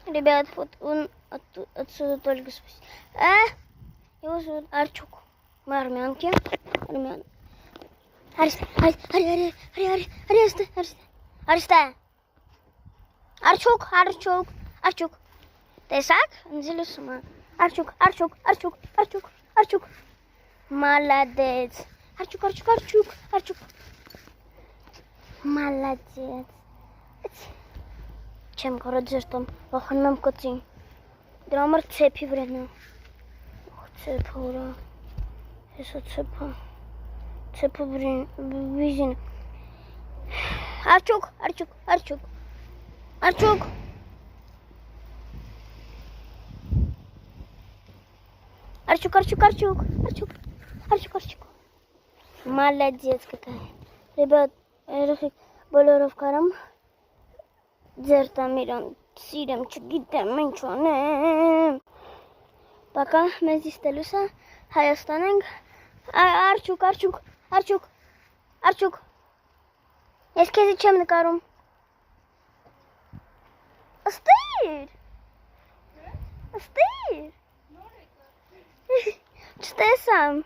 Ребят, вот он отсюда только спустился. Его зовут Арчук. Мы армянки. Армян. Аристе. Арчук. Տեսակ, ինձ լսում է։ Արչուկ։ Մալադեց։ Արչուկ։ Մալադեց։ Չեմ կարող ձերտում, վախենում եմ կծին։ Դրա համար ցեփի վրան է։ Ցեփը ուրա։ Հեսա ցեփը։ Ցեփը վիզին։ Արչուկ։ Арчук. Молодец какая. Ребят, երեխեք բոլորով կարամ ձեր տամ իրան սիրեմ, չգիտեմ ինչ անեմ։ Բակա մեզ իստելուս է Հայաստան ենք։ Արչուկ։ Ես քեզի չեմ նկարում։ Աստիր։ Չտեսամ։